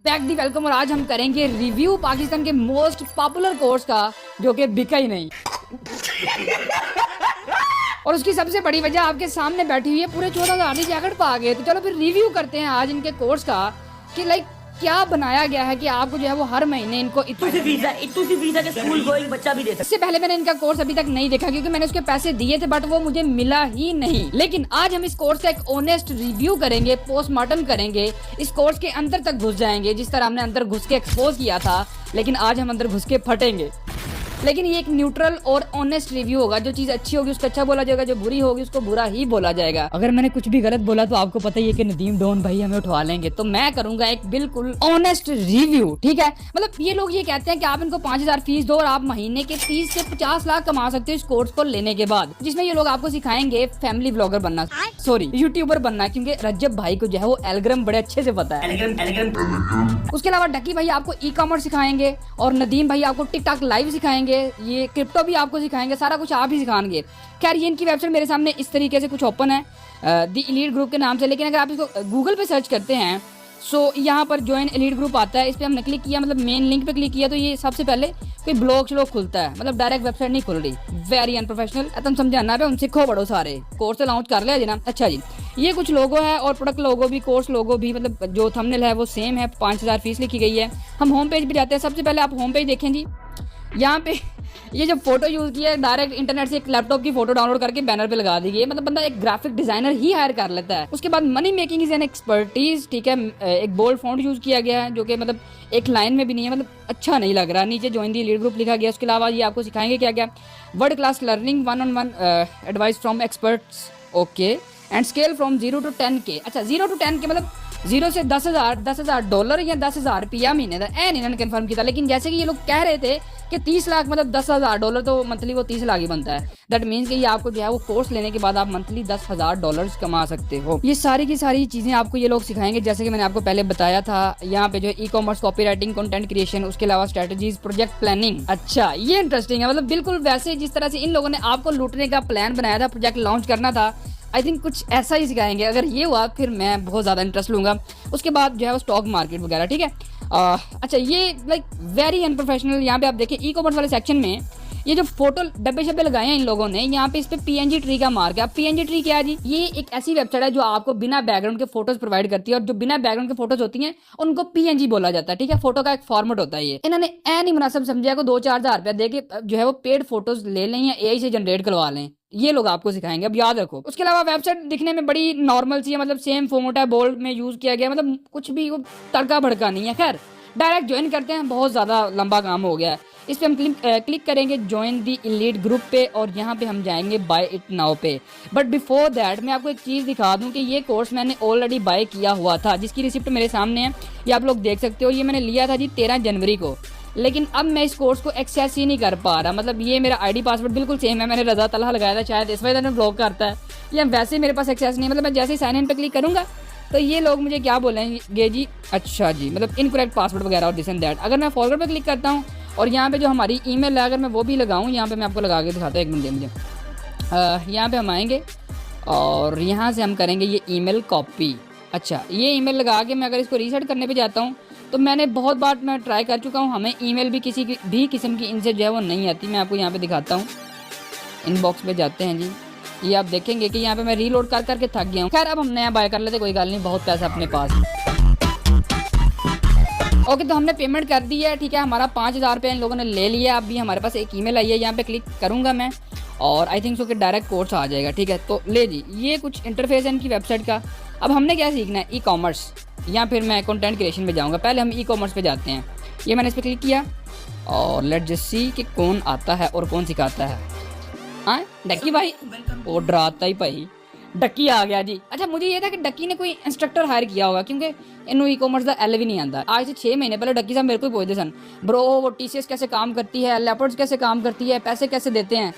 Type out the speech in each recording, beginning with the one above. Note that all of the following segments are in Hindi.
पैक दी वेलकम। और आज हम करेंगे रिव्यू पाकिस्तान के मोस्ट पॉपुलर कोर्स का जो कि बिका ही नहीं। और उसकी सबसे बड़ी वजह आपके सामने बैठी हुई है, पूरे 14,000 की जैकेट पा गए। तो चलो फिर रिव्यू करते हैं आज इनके कोर्स का कि लाइक क्या बनाया गया है कि आपको जो है वो हर महीने इनको इतनी सी वीजा के स्कूल गोइंग बच्चा भी देता है। इससे पहले मैंने इनका कोर्स अभी तक नहीं देखा क्योंकि मैंने उसके पैसे दिए थे बट वो मुझे मिला ही नहीं। लेकिन आज हम इस कोर्स का एक ऑनेस्ट रिव्यू करेंगे, पोस्टमार्टम करेंगे, इस कोर्स के अंदर तक घुस जाएंगे जिस तरह हमने अंदर घुस के एक्सपोज किया था। लेकिन आज हम अंदर घुस के फटेंगे। लेकिन ये एक न्यूट्रल और ऑनेस्ट रिव्यू होगा। जो चीज अच्छी होगी उसको अच्छा बोला जाएगा, जो बुरी होगी उसको बुरा ही बोला जाएगा। अगर मैंने कुछ भी गलत बोला तो आपको पता ही है कि नदीम डॉन भाई हमें उठवा लेंगे। तो मैं करूंगा एक बिल्कुल ऑनेस्ट रिव्यू, ठीक है। मतलब ये लोग ये कहते हैं कि आप इनको 5,000 फीस दो और आप महीने के 30 से 50 लाख कमा सकते हो इस कोर्स को लेने के बाद, जिसमें ये लोग आपको सिखाएंगे फैमिली व्लॉगर बनना, सॉरी यूट्यूबर बनना, क्योंकि रज्जब भाई को जो है वो एल्गोरिथम बड़े अच्छे से पता है। उसके अलावा डकी भाई आपको ई कॉमर्स सिखाएंगे और नदीम भाई आपको टिकटॉक लाइव सिखाएंगे, ये क्रिप्टो भी आपको सिखाएंगे, सारा कुछ आप ही सिखाएंगे। खैर ये इनकी वेबसाइट मेरे सामने इस तरीके से कुछ ओपन है द एलीट ग्रुप के नाम से। लेकिन अगर आप इसको गूगल पे सर्च करते हैं सो यहाँ पर ज्वाइन एलीट ग्रुप आता है। इस पे हमने क्लिक किया, मतलब मेन लिंक पे क्लिक किया तो ये सबसे पहले कोई ब्लॉग श्लॉग खुलता है, मतलब डायरेक्ट वेबसाइट नहीं खुल रही। Very unprofessional. तुम समझाना पे उनसे खो बड़ो सारे कोर्स लॉन्च कर लिया जी ना। अच्छा जी, ये कुछ लोगो है और प्रोडक्ट लोगो भी, कोर्स लोगो भी, मतलब जो थंबनेल है वो सेम है। 5,000 फीस लिखी गई है। हम होम पेज पे जाते हैं। सबसे पहले आप होम पेज देखें जी। यहाँ पे ये जो फोटो यूज किया है डायरेक्ट इंटरनेट से एक लैपटॉप की फोटो डाउनलोड करके बैनर पे लगा दी गई है। मतलब बंदा एक ग्राफिक डिजाइनर ही हायर कर लेता है। उसके बाद money making is an expertise, ठीक है। एक बोल्ड फॉन्ट यूज किया गया है जो कि मतलब एक लाइन में भी नहीं है, मतलब अच्छा नहीं लग रहा। नीचे ज्वाइन दी लीड ग्रुप लिखा गया। उसके अलावा ये आपको सिखाएंगे क्या क्या, world class learning, 1-on-1 advice from experts, okay, and scale from 0 to 10K। अच्छा 0 to 10K मतलब 0 से 10,000, $10,000 या 10,000 रुपया महीने का ए इन्होंने कंफर्म किया था। लेकिन जैसे कि ये लोग कह रहे थे कि 30 लाख मतलब $10,000 तो मंथली वो 30 लाख ही बनता है। दैट मीन्स कि ये आपको जो है वो कोर्स लेने के बाद आप मंथली $10,000 कमा सकते हो। ये सारी की सारी चीजें आपको ये लोग सिखाएंगे जैसे कि मैंने आपको पहले बताया था। यहाँ पे जो e commerce, copy writing, content creation, उसके अलावा स्ट्रेटेजीज, प्रोजेक्ट प्लानिंग। अच्छा ये इंटरेस्टिंग है, मतलब बिल्कुल वैसे जिस तरह से इन लोगों ने आपको लूटने का प्लान बनाया था, प्रोजेक्ट लॉन्च करना था, आई थिंक कुछ ऐसा ही सिखाएंगे। अगर ये हुआ फिर मैं बहुत ज़्यादा इंटरेस्ट लूँगा। उसके बाद जो है वो स्टॉक मार्केट वगैरह, ठीक है। अच्छा ये लाइक वेरी अनप्रोफेशनल। यहाँ पे आप देखें ई कॉमर्स वाले सेक्शन में ये जो फोटो डब्बे शब्बे लगाए हैं इन लोगों ने, यहाँ पे इस पे PNG ट्री का मार्क है। PNG ट्री क्या है जी? ये एक ऐसी वेबसाइट है जो आपको बिना बैकग्राउंड के फोटोज प्रोवाइड करती है और जो बिना बैकग्राउंड के फोटोज होती हैं उनको PNG बोला जाता है, ठीक है। फोटो का एक फॉर्मेट होता है। ये इन्होंने नहीं मुनासिब समझा को 2-4 हज़ार रुपया दे के जो है वो पेड फोटोज ले लें या AI से जनरेट करवा लें। ये लोग आपको सिखाएंगे, अब याद रखो। उसके अलावा वेबसाइट दिखने में बड़ी नॉर्मल सी है, मतलब सेम फॉर्मेट है, बोल्ड में यूज किया गया, मतलब कुछ भी तड़का भड़का नहीं है। खैर डायरेक्ट ज्वाइन करते हैं, बहुत ज़्यादा लंबा काम हो गया है। इस पे हम क्लिक करेंगे ज्वाइन दी एलीट ग्रुप पे और यहाँ पे हम जाएंगे बाय इट नाउ पे। बट बिफोर दैट मैं आपको एक चीज़ दिखा दूँ कि ये कोर्स मैंने ऑलरेडी बाय किया हुआ था, जिसकी रिसिप्ट मेरे सामने है, ये आप लोग देख सकते हो। ये मैंने लिया था जी 13 जनवरी को। लेकिन अब मैं इस कोर्स को एक्सेस ही नहीं कर पा रहा। मतलब ये मेरा ID पासवर्ड बिल्कुल सेम है, मैंने रजा तलहा लगाया था, शायद इस वजह से ब्लॉक करता है, या वैसे मेरे पास एक्सेस नहीं है। मतलब मैं जैसे ही साइन इन पे क्लिक करूँगा तो ये लोग मुझे क्या बोलेंगे जी, अच्छा जी मतलब इनकरेक्ट पासवर्ड वगैरह और दिस एंड दैट। अगर मैं फॉरवर्ड पे क्लिक करता हूँ और यहाँ पे जो हमारी ईमेल है अगर मैं वो भी लगाऊँ, यहाँ पे मैं आपको लगा के दिखाता हूँ, एक मिनट मुझे। यहाँ पे हम आएंगे और यहाँ से हम करेंगे ये ईमेल कॉपी। अच्छा ये ईमेल लगा के मैं अगर इसको रीसेट करने पे जाता हूँ तो मैंने बहुत बार मैं ट्राई कर चुका हूँ, हमें ईमेल भी किसी भी किस्म की इनसे जो है वो नहीं आती। मैं आपको यहाँ पे दिखाता हूँ, इनबॉक्स पे जाते हैं जी। ये आप देखेंगे कि यहाँ पे मैं रीलोड कर करके थक गया हूँ। खैर अब हम नया बाय कर लेते, कोई गल नहीं, बहुत पैसा अपने पास। ओके तो हमने पेमेंट कर दी है, ठीक है। हमारा 5,000 रुपये इन लोगों ने ले लिया। अभी हमारे पास एक ईमेल आई है, यहाँ पे क्लिक करूँगा मैं और आई थिंक सो कि डायरेक्ट कोर्स आ जाएगा, ठीक है। तो ले जी ये कुछ इंटरफेस है इनकी वेबसाइट का। अब हमने क्या सीखना है, ई कॉमर्स, या फिर मैं कंटेंट क्रिएशन में जाऊँगा। पहले हम ई कॉमर्स पे जाते हैं। ये मैंने इस पर क्लिक किया और लेट जस्ट सी कि कौन आता है और कौन सिखाता है। हाँ डक्की भाई, वो डराता ही भाई, डक्की आ गया जी। अच्छा मुझे ये था कि डक्की ने कोई इंस्ट्रक्टर हायर किया होगा क्योंकि इन्होंने ई कॉमर्स का L भी नहीं आता। आज से 6 महीने पहले डक्की साहब मेरे को पूछते सन, ब्रो वो TCS कैसे काम करती है, लेपर्ड्स कैसे काम करती है, पैसे कैसे देते हैं।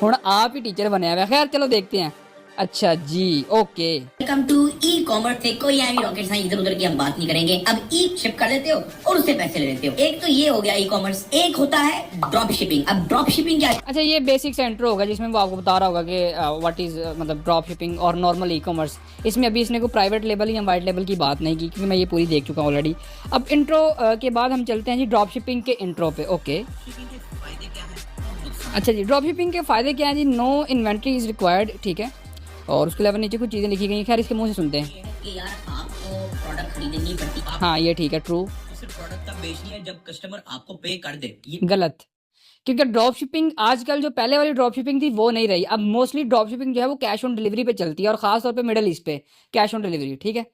हुण आप ही टीचर बने हुए। खैर चलो देखते हैं। अच्छा जी, okay. Welcome to e commerce पे कोई ऐसी रॉकेट साइंस इधर उधर की हम बात नहीं करेंगे। अब ई शिप कर लेते हो और उससे पैसे ले लेते हो। एक तो ये हो गया ई कॉमर्स, एक होता है ड्रॉप शिपिंग। अब ड्रॉप शिपिंग क्या है? अच्छा, ये बेसिक से इंट्रो होगा जिसमें वो आपको बता रहा होगा कि व्हाट इज मतलब ड्रॉप शिपिंग और नॉर्मल ई कॉमर्स। इसमें अभी इसने कोई प्राइवेट लेवल या वाइट लेवल की बात नहीं की, क्योंकि मैं ये पूरी देख चुका हूँ ऑलरेडी। अब इंट्रो के बाद हम चलते हैं जी ड्रॉप शिपिंग के इंट्रो पे। ओके, अच्छा जी, ड्रॉप शिपिंग के फ़ायदे क्या हैं जी? नो इन्वेंट्री इज़ रिक्वायर्ड, ठीक है। और उसके अलावा नीचे कुछ चीज़ें लिखी गई हैं, खैर इसके मुंह से सुनते हैं। कि यार आपको प्रोडक्ट खरीदनी पड़ती है। हाँ, ये ठीक है, ट्रू। सिर्फ प्रोडक्ट तब बेचनी है जब कस्टमर आपको पे कर दे। ये गलत, क्योंकि ड्रॉप शिपिंग आजकल जो पहले वाली ड्रॉप शिपिंग थी वो नहीं रही। अब मोस्टली ड्रॉप शिपिंग जो है वो कैश ऑन डिलीवरी पे चलती है, और ख़ास तौर पे मिडल ईस्ट पे कैश ऑन डिलीवरी, ठीक है।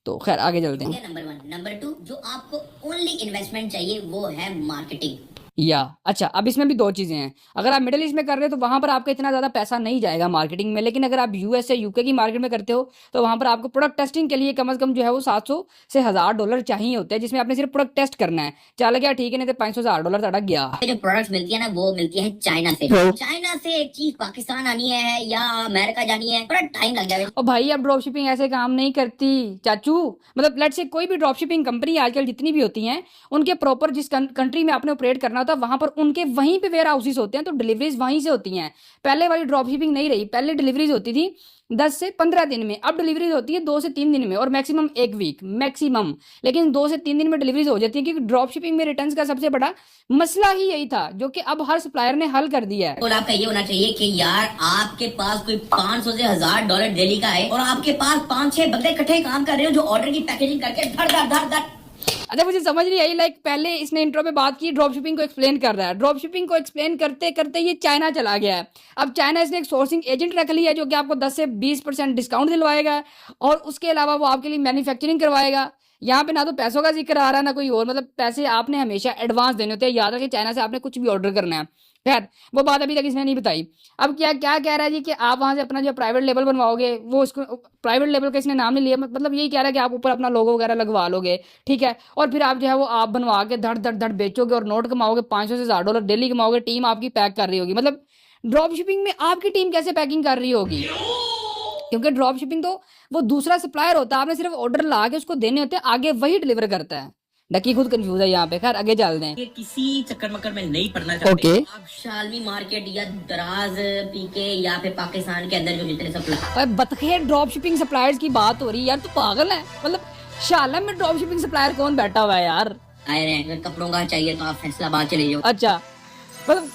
तो खैर आगे चलते हैं। नंबर 1। नंबर 2, जो आपको ओनली इन्वेस्टमेंट चाहिए वो है मार्केटिंग। या अच्छा, अब इसमें भी दो चीज़ें हैं। अगर आप मिडिल ईस्ट में कर रहे हो तो वहाँ पर आपका इतना ज़्यादा पैसा नहीं जाएगा मार्केटिंग में, लेकिन अगर आप यूएस या यूके की मार्केट में करते हो तो वहाँ पर आपको प्रोडक्ट टेस्टिंग के लिए कम से कम जो है वो $700 से $1000 चाहिए होते हैं, जिसमें आपने सिर्फ प्रोडक्ट टेस्ट करना है। चल गया ठीक है, नहीं तो $500-1000 तड़क गया। जो प्रोडक्ट्स मिलती है ना वो मिलती है चाइना से। चाइना से एक चीज पाकिस्तान आनी है या अमेरिका जानी है, बड़ा टाइम लग जाएगा। और भाई अब ड्रॉप शिपिंग ऐसे काम नहीं करती चाचू। मतलब लेट्स से कोई भी ड्रॉप शिपिंग कंपनी आजकल जितनी भी होती हैं, उनके प्रॉपर जिस कंट्री में आपने ऑपरेट करना होता है वहाँ पर उनके वहीं पे वेयर हाउसेस होते हैं, तो डिलीवरीज वहीं से होती हैं। पहले वाली ड्रॉप शिपिंग नहीं रही, पहले डिलीवरीज होती थी 10 से 15 दिन में, अब डिलीवरीज होती है 2 से 3 दिन में, और मैक्सिमम 1 वीक मैक्सिमम। लेकिन 2 से 3 दिन में डिलीवरीज हो जाती है, क्योंकि ड्रॉप शिपिंग में रिटर्न्स का सबसे बड़ा मसला ही यही था, जो कि अब हर सप्लायर ने हल कर दिया है। और आपका ये होना चाहिए कि यार आपके पास कोई 500 से $1000 डेली का है और आपके पास 5-6 बंदे इकट्ठे काम कर रहे हो जो ऑर्डर की पैकेजिंग करके धड़ धड़ धड़ धड़। अच्छा, मुझे समझ नहीं आई। लाइक पहले इसने इंट्रो में बात की, ड्रॉप शिपिंग को एक्सप्लेन कर रहा है, ड्रॉप शिपिंग को एक्सप्लेन करते करते ये चाइना चला गया है। अब चाइना इसने एक सोर्सिंग एजेंट रख लिया है जो कि आपको 10 से 20% डिस्काउंट दिलवाएगा, और उसके अलावा वो आपके लिए मैन्युफैक्चरिंग करवाएगा। यहाँ पे ना तो पैसों का जिक्र आ रहा है ना कोई और, मतलब पैसे आपने हमेशा एडवांस देने होते हैं। याद रखिए, चाइना से आपने कुछ भी ऑर्डर करना है। खैर वो बात अभी तक इसने नहीं बताई। अब क्या क्या कह रहा है जी कि आप वहाँ से अपना जो प्राइवेट लेबल बनवाओगे, वो उसको प्राइवेट लेबल का इसने नाम नहीं लिया, मतलब यही कह रहा है कि आप ऊपर अपना लोगो वगैरह लगवा लोगे, ठीक है। और फिर आप जो है वो आप बनवा के धड़ धड़ धड़ बेचोगे और नोट कमाओगे, 500 से $1000 डेली कमाओगे। टीम आपकी पैक कर रही होगी। मतलब ड्रॉप शिपिंग में आपकी टीम कैसे पैकिंग कर रही होगी? क्योंकि ड्रॉप शिपिंग तो वो दूसरा सप्लायर होता है, आपने सिर्फ ऑर्डर ला के उसको देने होते हैं, आगे वही डिलीवर करता है। डकी खुद कंफ्यूज है यहाँ पे। खैर आगे चलते हैं। किसी चक्कर मक्कर में नहीं पड़ना चाहते। ओके। आप शालमी मार्केट या दराज पीके या फिर पाकिस्तान के अंदर जो जितने सप्लाई। बतखे ड्रॉप शिपिंग सप्लायर्स की बात हो रही है यार, तू पागल है? मतलब शाला में ड्रॉप शिपिंग सप्लायर कौन बैठा हुआ है यार? आए रहे अगर कपड़ों का चाहिए तो आप फैसलाबाद चले जाओ। अच्छा, मतलब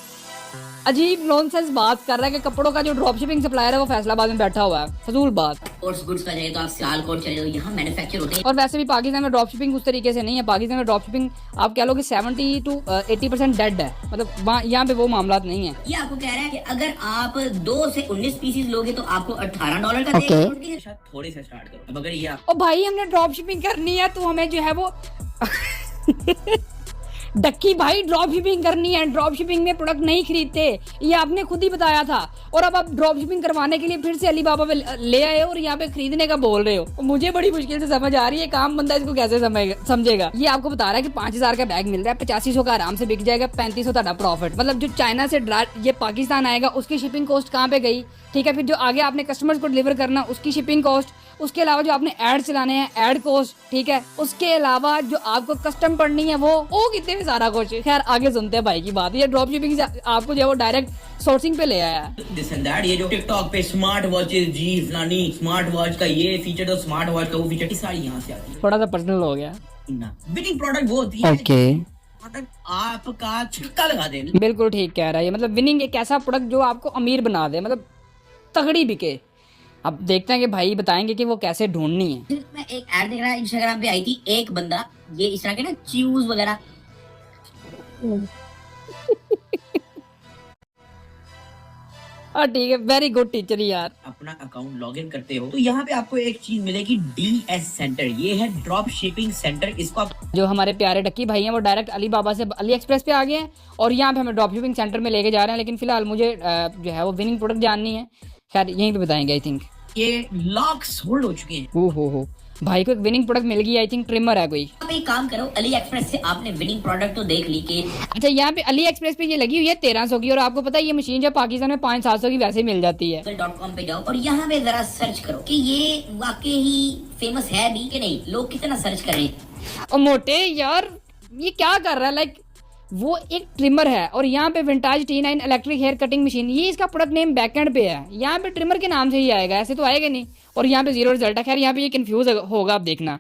अजीब नॉनसेंस बात कर रहा है कि कपड़ों का जो ड्रॉप शिपिंग सप्लायर है वो फैसलाबाद में बैठा हुआ है। फजूल बात। स्पोर्ट्स गुड्स का चाहिए तो आप सियालकोट चले जाओ, यहाँ मैन्युफैक्चर होते हैं। और वैसे भी पाकिस्तान में ड्रॉप शिपिंग उस तरीके से नहीं है। पाकिस्तान में ड्रॉप शिपिंग आप कह लो कि 70 to 80% डेड है, मतलब वहाँ यहाँ पे वो मामला नहीं है। ये आपको कह रहा है कि अगर आप 2 से 19 पीसीज लोगे तो आपको $18 का देगा। थोड़े से स्टार्ट करो। अब अगर ये ओ भाई, हमने ड्रॉप शिपिंग करनी है तो हमें जो है वो डक्की भाई ड्रॉप शिपिंग करनी है। ड्रॉप शिपिंग में प्रोडक्ट नहीं खरीदते, ये आपने खुद ही बताया था। और अब आप ड्रॉप शिपिंग करवाने के लिए फिर से अलीबाबा पे ले आए और यहाँ पे खरीदने का बोल रहे हो। मुझे बड़ी मुश्किल से समझ आ रही है काम बंदा इसको कैसे समझेगा। ये आपको बता रहा है कि 5000 का बैग मिल रहा है, 8500 का आराम से बिक जाएगा, 3500 का प्रॉफिट। मतलब जो चाइना से ये पाकिस्तान आएगा उसकी शिपिंग कॉस्ट कहाँ पे गई, ठीक है। फिर जो आगे आपने कस्टमर्स को डिलीवर करना उसकी शिपिंग कॉस्ट, उसके अलावा जो आपने ऐड चलाने हैं ऐड कॉस्ट, ठीक है। उसके अलावा जो आपको कस्टम पढ़नी है वो कितने में सारा कुछ। खैर आगे सुनते हैं भाई की बात। ये ड्रॉप शिपिंग से आपको जो है वो डायरेक्ट सोर्सिंग पे ले आया है। दिस एंड दैट, ये जो टिकटॉक पे स्मार्ट वॉचेस जी फलानी स्मार्ट वॉच का ये फीचर तो स्मार्ट वॉच का वो फीचर की सारी यहाँ से आती है। थोड़ा सा पर्सनल हो गया। विनिंग प्रोडक्ट वो होती है ओके, प्रोडक्ट आपका छक्का लगा दे। बिल्कुल ठीक कह रहा है। मतलब विनिंग एक ऐसा प्रोडक्ट जो आपको अमीर बना दे, मतलब तगड़ी बिके। अब देखते हैं कि भाई बताएंगे कि वो कैसे ढूंढनी है। मैं एक ऐड देख रहा इंस्टाग्राम पे आई थी, एक बंदा ये इस तरह के ना च्यूज वगैरह ठीक है, वेरी गुड टीचर यार। अपना अकाउंट लॉगिन करते हो तो यहाँ पे आपको एक चीज मिलेगी DS सेंटर। ये है ड्रॉप शिपिंग सेंटर। इसको आप जो हमारे प्यारे डक्की भाई हैं वो डायरेक्ट अलीबाबा से अली एक्सप्रेस पे आ गए हैं और यहाँ पे हमें ड्रॉप शिपिंग सेंटर में लेके जा रहे हैं। लेकिन फिलहाल मुझे जो है वो विनिंग प्रोडक्ट जाननी है। खैर यहीं पे बताएंगे। आई थिंक ये लॉक्स होल्ड हो चुके हैं। हो भाई को एक विनिंग प्रोडक्ट मिल गई, आई थिंक ट्रिमर है कोई। आप एक काम करो, अली एक्सप्रेस से आपने विनिंग प्रोडक्ट तो देख ली कि अच्छा, यहाँ पे अली एक्सप्रेस पे ये लगी हुई है 1300 की, और आपको पता है ये मशीन जो पाकिस्तान में 500-700 की वैसे ही मिल जाती है। google.com पे जाओ और यहाँ पे जरा सर्च करो कि ये वाकई ही फेमस है भी कि नहीं, लोग कितना सर्च कर रहे हैं। और मोटे यार ये क्या कर रहा है, लाइक वो एक ट्रिमर है और यहाँ पे vintage T9 electric hair cutting machine, ये इसका प्रोडक्ट नेम बैकएंड पे है, यहाँ पे ट्रिमर के नाम से ही आएगा, ऐसे तो आएगा नहीं। और यहाँ पे 0 रिजल्ट है। खैर यहाँ पे ये कंफ्यूज होगा, आप देखना।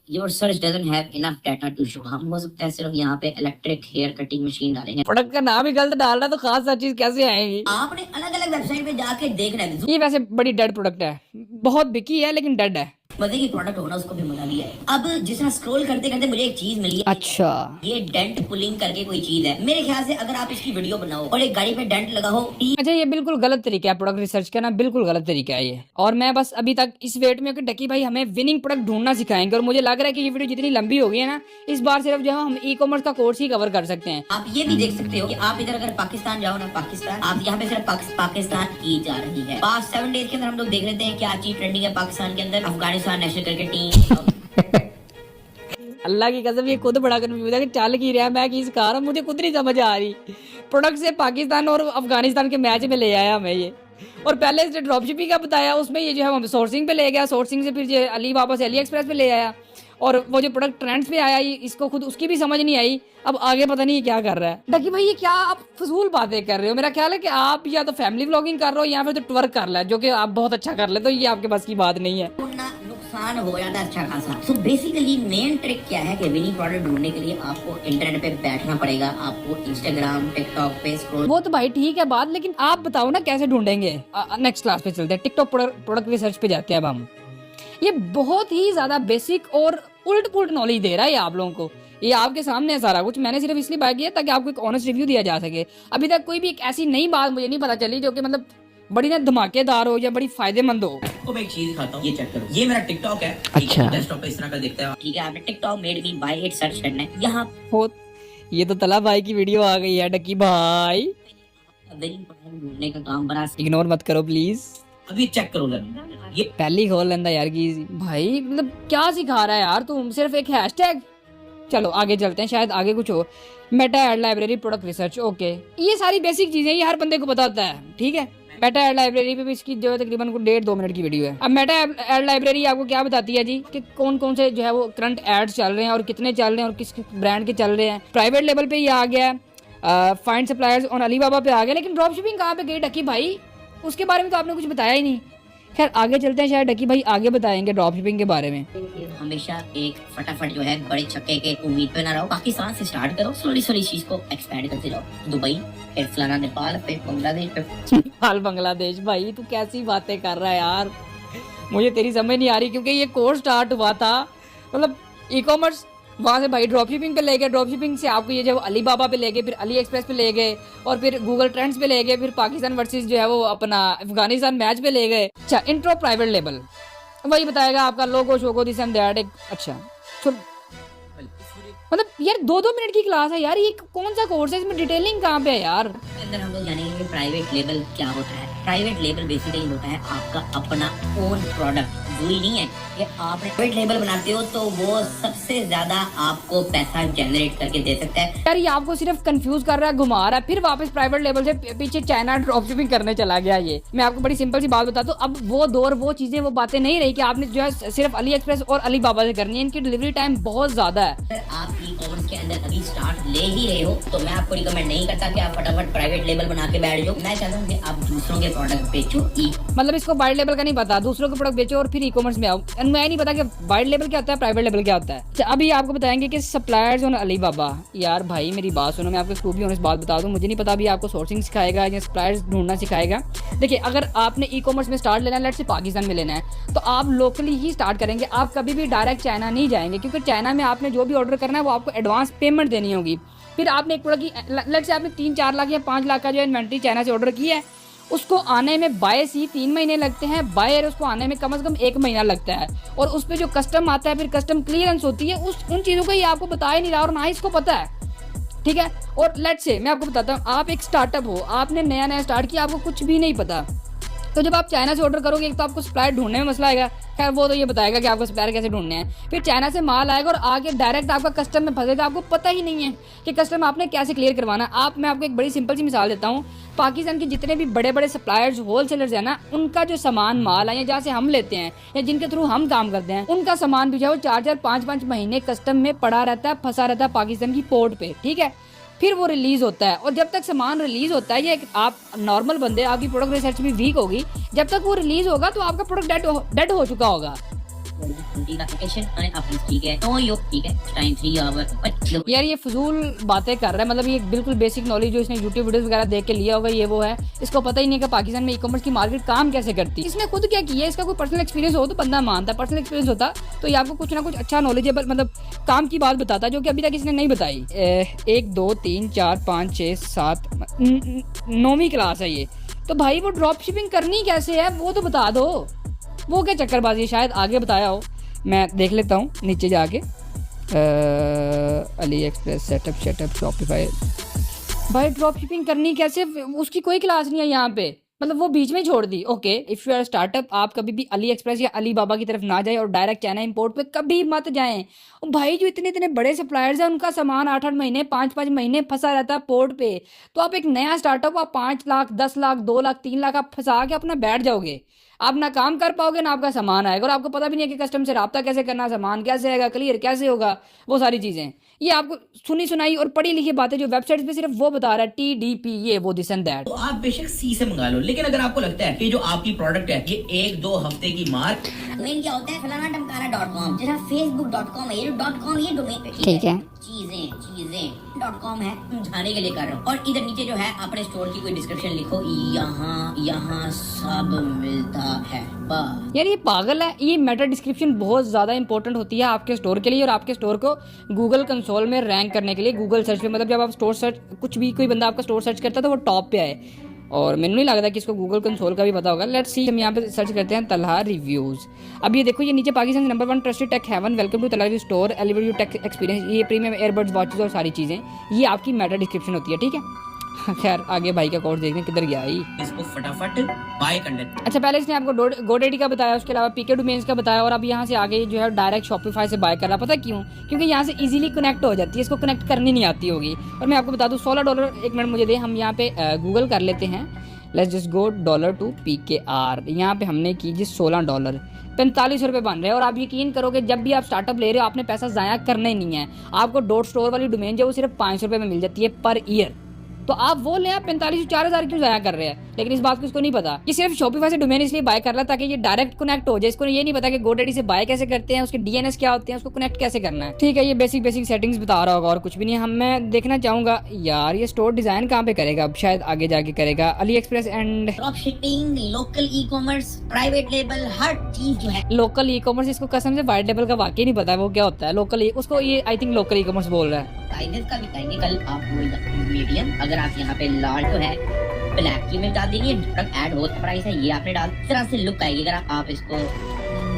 Your search doesn't have enough data to show। हम हो सकता है सिर्फ यहाँ पे इलेक्ट्रिक हेयर कटिंग मशीन डालेंगे, प्रोडक्ट का नाम ही गलत डाल रहा है तो खास चीज कैसे आएगी। आपने अलग अलग वेबसाइट पे जाके देखना है। ये वैसे बड़ी डेड प्रोडक्ट है, बहुत बिकी है लेकिन डेड है। मजे की प्रोडक्ट होना उसको भी मजा भी है। अब जिस तरह स्क्रॉल करते करते मुझे एक चीज मिली है। अच्छा, ये डेंट पुलिंग करके कोई चीज है, मेरे ख्याल से अगर आप इसकी वीडियो बनाओ और एक गाड़ी पे डेंट लगा हो। अच्छा, ये बिल्कुल गलत तरीका है प्रोडक्ट रिसर्च करना, बिल्कुल गलत तरीका है ये। और मैं बस अभी तक इस वेट में कि डकी भाई हमें विनिंग प्रोडक्ट ढूंढना सिखाएंगे, और मुझे लग रहा है कि ये वीडियो जितनी लंबी हो गई है ना, इस बार सिर्फ जो है हम ई-कॉमर्स का कोर्स ही कवर कर सकते हैं। आप ये भी देख सकते हो कि आप इधर अगर पाकिस्तान जाओ ना, पाकिस्तान आप यहाँ पे सिर्फ पाकिस्तान की जा रही है। पास्ट 7 डेज के अंदर हम लोग देख लेते हैं क्या चीज ट्रेंडिंग है पाकिस्तान के अंदर। Afghanistan national cricket team. Allah की कसम ये खुद बड़ा कंफ्यूज है कि चल की रहा, मैं की सिखा रहा हूँ, मुझे खुद नहीं समझ आ रही। प्रोडक्ट से पाकिस्तान और अफगानिस्तान के मैच में ले आया हमें ये, और पहले इसने ड्रॉप शिपिंग का बताया, उसमें ये जो है हम सोर्सिंग पे ले गया, सोर्सिंग से फिर जो अली वापस अली एक्सप्रेस पे ले आया, और वो जो प्रोडक्ट ट्रेंड्स पे आया इसको खुद उसकी भी समझ नहीं आई। अब आगे पता नहीं क्या कर रहा है। डकी भाई ये क्या आप फजूल बातें कर रहे हो? मेरा ख्याल है कि आप या तो फैमिली व्लॉगिंग कर रहे हो या फिर तो ट्वर्क कर रहे हो, जो कि आप बहुत अच्छा कर लेते हो, ये आपके पास की बात नहीं है। नुकसान हो जाता है अच्छा खासा। सो बेसिकली मेन ट्रिक क्या है कि विनिंग प्रोडक्ट ढूंढने के लिए आपको इंटरनेट पे बैठना पड़ेगा, आपको इंस्टाग्राम टिकटॉक पे स्क्रॉल। वो तो भाई ठीक है बात, लेकिन आप बताओ ना कैसे ढूंढेंगे। नेक्स्ट क्लास पे चलते हैं, टिकटॉक प्रोडक्ट रिसर्च पे जाते हैं अब हम। ये बहुत ही ज्यादा बेसिक और उल्ट पुल्ट नॉलेज दे रहा है आप लोगों को। ये आपके सामने है सारा कुछ, मैंने सिर्फ इसलिए बाय किया ताकि आपको एक ऑनेस्ट रिव्यू दिया जा सके। अभी तक कोई भी एक ऐसी नई बात मुझे नहीं पता चली जो कि मतलब बड़ी ना धमाकेदार हो या बड़ी फायदेमंद हो। आपको मैं एक चीज दिखाता हूँ, ये चेक करो, ये मेरा टिकटॉक है। अच्छा, डेस्कटॉप पे इस तरह का दिखता है। ठीक है, आपने TikTok made me buy it search करना है। यहाँ हो ये तो तला भाई की वीडियो आ गई है। डकी भाई विनिंग प्रोडक्ट ढूंढने का काम बना इग्नोर मत करो प्लीज। अभी चेक करो जरा, ये पहली खोल लेंदा यार की भाई, मतलब क्या सिखा रहा है यार तुम, सिर्फ एक हैशटैग। चलो आगे चलते हैं, शायद आगे कुछ हो। Meta ad library product research, okay, ये सारी बेसिक चीजें ये हर बंदे को पता होता है, ठीक है। मेटा एड लाइब्रेरी पे भी इसकी जो है तकरीबन 1.5-2 मिनट की वीडियो है। अब मेटा एड लाइब्रेरी आपको क्या बताती है जी कि कौन कौन से जो है वो करंट एड्स चल रहे हैं और कितने चल रहे हैं और किस ब्रांड के चल रहे हैं। प्राइवेट लेवल पे ये आ गया है, फाइंड सप्लायर्स ऑन अलीबाबा पे आ गया, लेकिन ड्रॉप शिपिंग कहाँ पे गई डकी भाई? उसके बारे में तो आपने कुछ बताया ही नहीं। खैर आगे चलते हैं, शायद डकी भाई आगे बताएंगे ड्रॉप शिपिंग के बारे में। हमेशा एक फटाफट जो है बड़े छक्के के उम्मीद पे ना रहो। पाकिस्तान से स्टार्ट करो, स्लोली स्लोली चीज को एक्सपेंड करते जाओ। दुबई, फिर फलाना नेपाल, फिर बांग्लादेश, फिर हाल बांग्लादेश। भाई तू कैसी बातें कर रहा है यार, मुझे तेरी समझ नहीं आ रही, क्योंकि ये कोर्स स्टार्ट हुआ था मतलब ई कॉमर्स, वहाँ से भाई ड्रॉप शिपिंग पे ले गए, ड्रॉप शिपिंग से आपको ये जो अली बाबा पे ले गए, फिर अली एक्सप्रेस पे ले गए, और फिर गूगल ट्रेंड्स पे ले गए, फिर पाकिस्तान वर्सेस जो है वो अपना अफगानिस्तान मैच पे ले गए। अच्छा, इंट्रो प्राइवेट लेवल वही बताएगा आपका लोगो शोगो दिस एंड दैट। अच्छा मतलब यार 2-2 मिनट की क्लास है यार, ये कौन सा कोर्स है, इसमें डिटेलिंग कहाँ पे है यार? अंदर हम लोग जानेंगे कि प्राइवेट लेबल क्या होता है। प्राइवेट लेबल बेसिकली होता है आपका अपना ओन प्रोडक्ट। जरूरी नहीं है कि आप प्राइवेट लेबल बनाते हो तो वो सबसे ज्यादा आपको पैसा जनरेट करके दे सकता है। यार ये आपको सिर्फ कंफ्यूज कर रहा है, घुमा रहा है, फिर वापस प्राइवेट लेवल से पीछे चाइना ड्रॉप शिपिंग करने चला गया। ये मैं आपको बड़ी सिंपल सी बात बताता हूँ, अब वो दौर वो चीजें वो बातें नहीं रही कि आपने जो है सिर्फ अली एक्सप्रेस और अली बाबा से करनी है। इनकी डिलीवरी टाइम बहुत ज्यादा है। अगर आप ई कॉमर्स के अंदर अभी स्टार्ट ले ही रहे हो तो मैं आपको रिकमेंड नहीं करता कि आप फटाफट प्राइवेट लेबल बना के बैठ जाओ। मैं चाहता हूँ कि आप दूसरों के प्रोडक्ट बेचो। मतलब इसको वाइड लेवल का नहीं पता, दूसरों के प्रोडक्ट बेचो और फिर ई कॉमर्स में आओ। मैं नहीं पता कि वाइड लेवल क्या होता है, प्राइवेट लेवल क्या होता है। अच्छा, अभी आपको बताएंगे कि सप्लायर्स ऑन अली बाबा। यार भाई मेरी बात सुनो, मैं आपको टू बी ऑनेस्ट बात बता दूं, मुझे नहीं पता अभी आपको सोर्सिंग सिखाएगा या सप्लायर्स ढूंढना सिखाएगा। देखिए, अगर आपने ई कॉमर्स में स्टार्ट लेना है, लेट्स से पाकिस्तान में लेना है, तो आप लोकली ही स्टार्ट करेंगे। आप कभी भी डायरेक्ट चाइना नहीं जाएंगे, क्योंकि चाइना में आपने जो भी ऑर्डर करना है वो आपको एडवांस पेमेंट देनी होगी। फिर आपने एक प्रोडक्ट की लेट्स से आपने 3-4 लाख या 5 लाख का जो इन्वेंट्री चाइना से ऑर्डर किया है, उसको आने में बाय सी 3 महीने लगते हैं, बायर उसको आने में कम से कम 1 महीना लगता है, और उस पर जो कस्टम आता है, फिर कस्टम क्लियरेंस होती है, उन चीज़ों का ये आपको बता ही नहीं रहा और ना ही इसको पता है, ठीक है। और लेट्स से मैं आपको बताता हूँ, आप एक स्टार्टअप हो, आपने नया स्टार्ट किया, आपको कुछ भी नहीं पता, तो जब आप चाइना से ऑर्डर करोगे, एक तो आपको सप्लायर ढूंढने में मसला आएगा, खैर वो तो ये बताएगा कि आपको सप्लायर कैसे ढूंढने हैं। फिर चाइना से माल आएगा और आके डायरेक्ट आपका कस्टम में फंसेगा, आपको पता ही नहीं है कि कस्टम आपने कैसे क्लियर करवाना। मैं आपको एक बड़ी सिंपल सी मिसाल देता हूँ। पाकिस्तान के जितने भी बड़े बड़े सप्लायर्स, होलसेलर्स हैं ना, उनका जो सामान माल है या जहाँ से हम लेते हैं या जिनके थ्रू हम काम करते हैं, उनका सामान भी जो है वो 4-4, 5-5 महीने कस्टम में पड़ा रहता है, फंसा रहता है पाकिस्तान की पोर्ट पे, ठीक है। फिर वो रिलीज होता है, और जब तक सामान रिलीज होता है, ये आप नॉर्मल बंदे, आपकी प्रोडक्ट रिसर्च भी वीक होगी, जब तक वो रिलीज होगा तो आपका प्रोडक्ट डेड हो चुका होगा। यार ये फजूल बातें कर रहा है, मतलब ये बिल्कुल बेसिक नॉलेज जो इसने यूट्यूब वीडियोस वगैरह देख के लिया होगा, ये वो है, इसको पता ही नहीं कि पाकिस्तान में ई कॉमर्स की मार्केट काम कैसे करती है। इसने खुद क्या किया, इसका कोई पर्सनल एक्सपीरियंस हो तो बंदा मानता, पर्सनल एक्सपीरियंस होता तो ये आपको कुछ ना कुछ अच्छा नॉलेजेबल, मतलब काम की बात बताता, जो कि अभी तक इसने नहीं बताई। 1 2 3 4 5 6 7 9वीं क्लास है ये, तो भाई वो ड्रॉप शिपिंग करनी कैसे है वो तो बता दो। वो क्या चक्करबाजी है, शायद आगे बताया हो, मैं देख लेता हूँ नीचे जाके। Ali express setup Shopify. भाई ड्रॉप शिपिंग करनी कैसे, उसकी कोई क्लास नहीं है यहाँ पे, मतलब वो बीच में छोड़ दी। Okay, if you are startup, आप कभी भी अली एक्सप्रेस या अली बाबा की तरफ ना जाए और डायरेक्ट चाइना इंपोर्ट पे कभी मत जाएं। भाई जो इतने इतने बड़े सप्लायर्स हैं, उनका सामान 8-8 महीने 5-5 महीने फंसा रहता है पोर्ट पे, तो आप एक नया स्टार्टअप, आप 5 लाख 10 लाख 2 लाख 3 लाख आप फंसा के अपना बैठ जाओगे। आप ना काम कर पाओगे, ना आपका सामान आएगा, और आपको पता भी नहीं है कि कस्टम से रब्ता कैसे करना, सामान कैसे आएगा, क्लियर कैसे होगा, वो सारी चीज़ें। ये आपको सुनी सुनाई और पढ़ी लिखी बातें जो वेबसाइट्स पे सिर्फ वो बता रहा है, TDP, ये वो दिस एंड दैट। तो आप बेशक सी से मंगा लो, लेकिन अगर आपको लगता है कि जो आपकी प्रोडक्ट है ये 1-2 हफ्ते की मार्क, डोमेन क्या होता है, फलाना-टमकाना.com, जैसा facebook.com है, ये .com ये डोमेन पे ठीक है, चीजें.com है, समझाने के लिए कर रहा हूँ। और इधर नीचे जो है अपने स्टोर की कोई डिस्क्रिप्शन लिखो, यहाँ सब मिलता है। यार ये पागल है, ये मेटा डिस्क्रिप्शन बहुत ज़्यादा इंपॉर्टेंट होती है आपके स्टोर के लिए, और आपके स्टोर को गूगल कंसोल में रैंक करने के लिए, गूगल सर्च पे, मतलब जब आप स्टोर सर्च, कुछ भी कोई बंदा आपका स्टोर सर्च करता है तो वो टॉप पे आए। और मैंने नहीं लगता कि इसको गूगल कंसोल का भी पता होगा। लेट्स सी, हम यहाँ पे सर्च करते हैं तलहा रिव्यूज़। अब ये देखो, ये नीचे Pakistan number 1 trusted tech haven, welcome to Talha review store, elevate your tech experience, ये प्रीमियम एयरबड्स, वॉचेस और सारी चीज़ें, ये आपकी मेटा डिस्क्रिप्शन होती है, ठीक है। खैर आगे भाई का कोर्स देखने किधर गया ही, इसको फटाफट बाय कर लेते। अच्छा पहले इसने आपको गोडेडी का बताया, उसके अलावा पीके डोमेन्स का बताया, और अब यहाँ से आगे जो है डायरेक्ट शॉपिफाई से बाय कर रहा। पता क्यों? क्योंकि यहाँ से इजीली कनेक्ट हो जाती है, इसको कनेक्ट करनी नहीं आती होगी। और मैं आपको बता दूँ $16, 1 मिनट मुझे दे, हम यहाँ पे गूगल कर लेते हैं। Let's just go $to PKR, यहाँ पे हमने की जी $16, 45 रुपये बन रहे हैं। और आप यकीन करोगे, जब भी आप स्टार्टअप ले रहे हो आपने पैसा ज़ाया करना ही नहीं है। आपको डॉट स्टोर वाली डोमेन जो वो सिर्फ 500 रुपये में मिल जाती है पर ईयर, तो आप वो लें, आप 45 से 4000 क्यों ज़ाया कर रहे हैं। लेकिन इस बात को इसको नहीं पता कि सिर्फ शॉपिफाई से डोमेन इसलिए बाय कर रहा है ताकि ये डायरेक्ट कनेक्ट हो जाए। इसको ये नहीं पता कि गोडेडी से बाय कैसे करते हैं, उसके DNS क्या होते हैं, उसको कनेक्ट कैसे करना है। ठीक है, ये बेसिक सेटिंग्स बता रहा होगा और कुछ भी नहीं। मैं देखना चाहूँगा यार ये स्टोर डिज़ाइन कहाँ पे करेगा, अब शायद आगे जाके करेगा। AliExpress and drop shipping, local e commerce, private label, हर चीज जो है। लोकल ई कॉमर्स, इसको कसम से वाइट लेबल का वाकई नहीं पता है वो क्या होता है। लोकल, उसको ये I think local e commerce बोल रहा है। प्राइवेट का भी करेंगे कल आपको मीडियम, अगर आप यहाँ पे लाल जो है ब्लैक की में डाल देंगे, ऐड हो प्राइस है ये आपने डाल, इस तरह से लुक आएगी। अगर आप इसको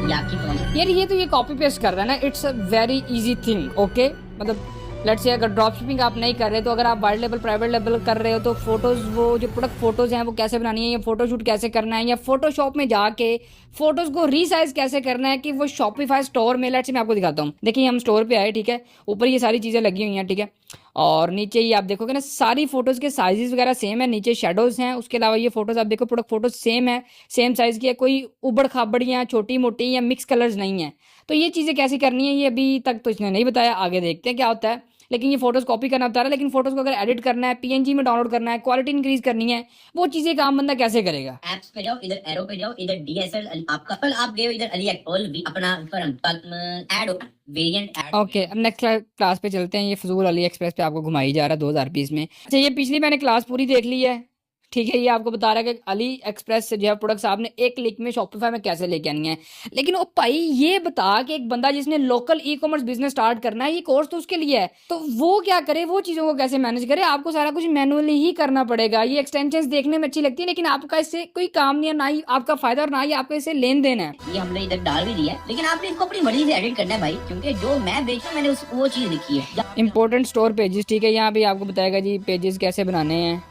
यार ये तो ये कॉपी पेस्ट कर रहा है ना, it's a very easy thing. Okay, मतलब लेट्स से अगर ड्रॉप शिपिंग आप नहीं कर रहे तो अगर आप वाइट लेवल प्राइवेट लेवल कर रहे हो तो फोटोज़, वो जो प्रोडक्ट फोटोज़ हैं वो कैसे बनानी है, या फोटोशूट कैसे करना है, या फोटोशॉप में जाके फोटोज़ को रीसाइज कैसे करना है कि वो शॉपिफाई स्टोर में, लेट्स से मैं आपको दिखाता हूँ। देखिए हम स्टोर पे आए, ठीक है, ऊपर ये सारी चीज़ें लगी हुई हैं, ठीक है, और नीचे ये आप देखोगे ना सारी फोटोज़ के साइजेस वगैरह सेम है, नीचे शेडोज़ हैं। उसके अलावा ये फोटोज़ आप देखो, प्रोडक्ट फोटोज़ सेम है, सेम साइज़ की है, कोई उबड़ खाबड़ या छोटी मोटी या मिक्स कलर्स नहीं है। तो ये चीज़ें कैसे करनी है ये अभी तक तो इसने नहीं बताया, आगे देखते हैं क्या होता है। लेकिन ये फोटोज़ कॉपी करना बता रहा है, लेकिन फोटोज़ को अगर एडिट करना है, PNG में डाउनलोड करना है, क्वालिटी इंक्रीज करनी है, वो चीज़ें काम बंदा कैसे करेगा। एप्स पे जाओ, इधर एरो पे जाओ, इधर DSL आपका कल आप गए इधर अली एक्सप्रेस भी अपना ऐड हो वेरिएंट ऐड। ओके, अब नेक्स्ट क्लास पे चलते हैं। ये फजूल अली एक्सप्रेस पे आपको घुमाई जा रहा है 2020 में। अच्छा, ये पिछली मैंने क्लास पूरी देख ली है, ठीक है। ये आपको बता रहा है कि अली एक्सप्रेस से जो है प्रोडक्ट्स आपने एक क्लिक में शॉपिफाई में कैसे लेके आनी है। लेकिन ओ भाई ये बता कि एक बंदा जिसने local e commerce business start करना है, ये कोर्स तो उसके लिए है, तो वो क्या करे, वो चीज़ों को कैसे मैनेज करे। आपको सारा कुछ मैनुअली ही करना पड़ेगा। ये एक्सटेंशंस देखने में अच्छी लगती है लेकिन आपका इससे कोई काम नहीं है, ना ही आपका फायदा और ना ही आपका इससे लेन देन है। ये हमने इधर डाल भी दिया है, लेकिन आपने इसको अपनी मर्जी से एडिट करना है भाई, क्योंकि जो मैं बेच रहा हूं मैंने वो चीज लिखी है। इंपॉर्टेंट स्टोर पेजेस, ठीक है, यहाँ पे आपको बताएगा जी पेजेस कैसे बनाने हैं।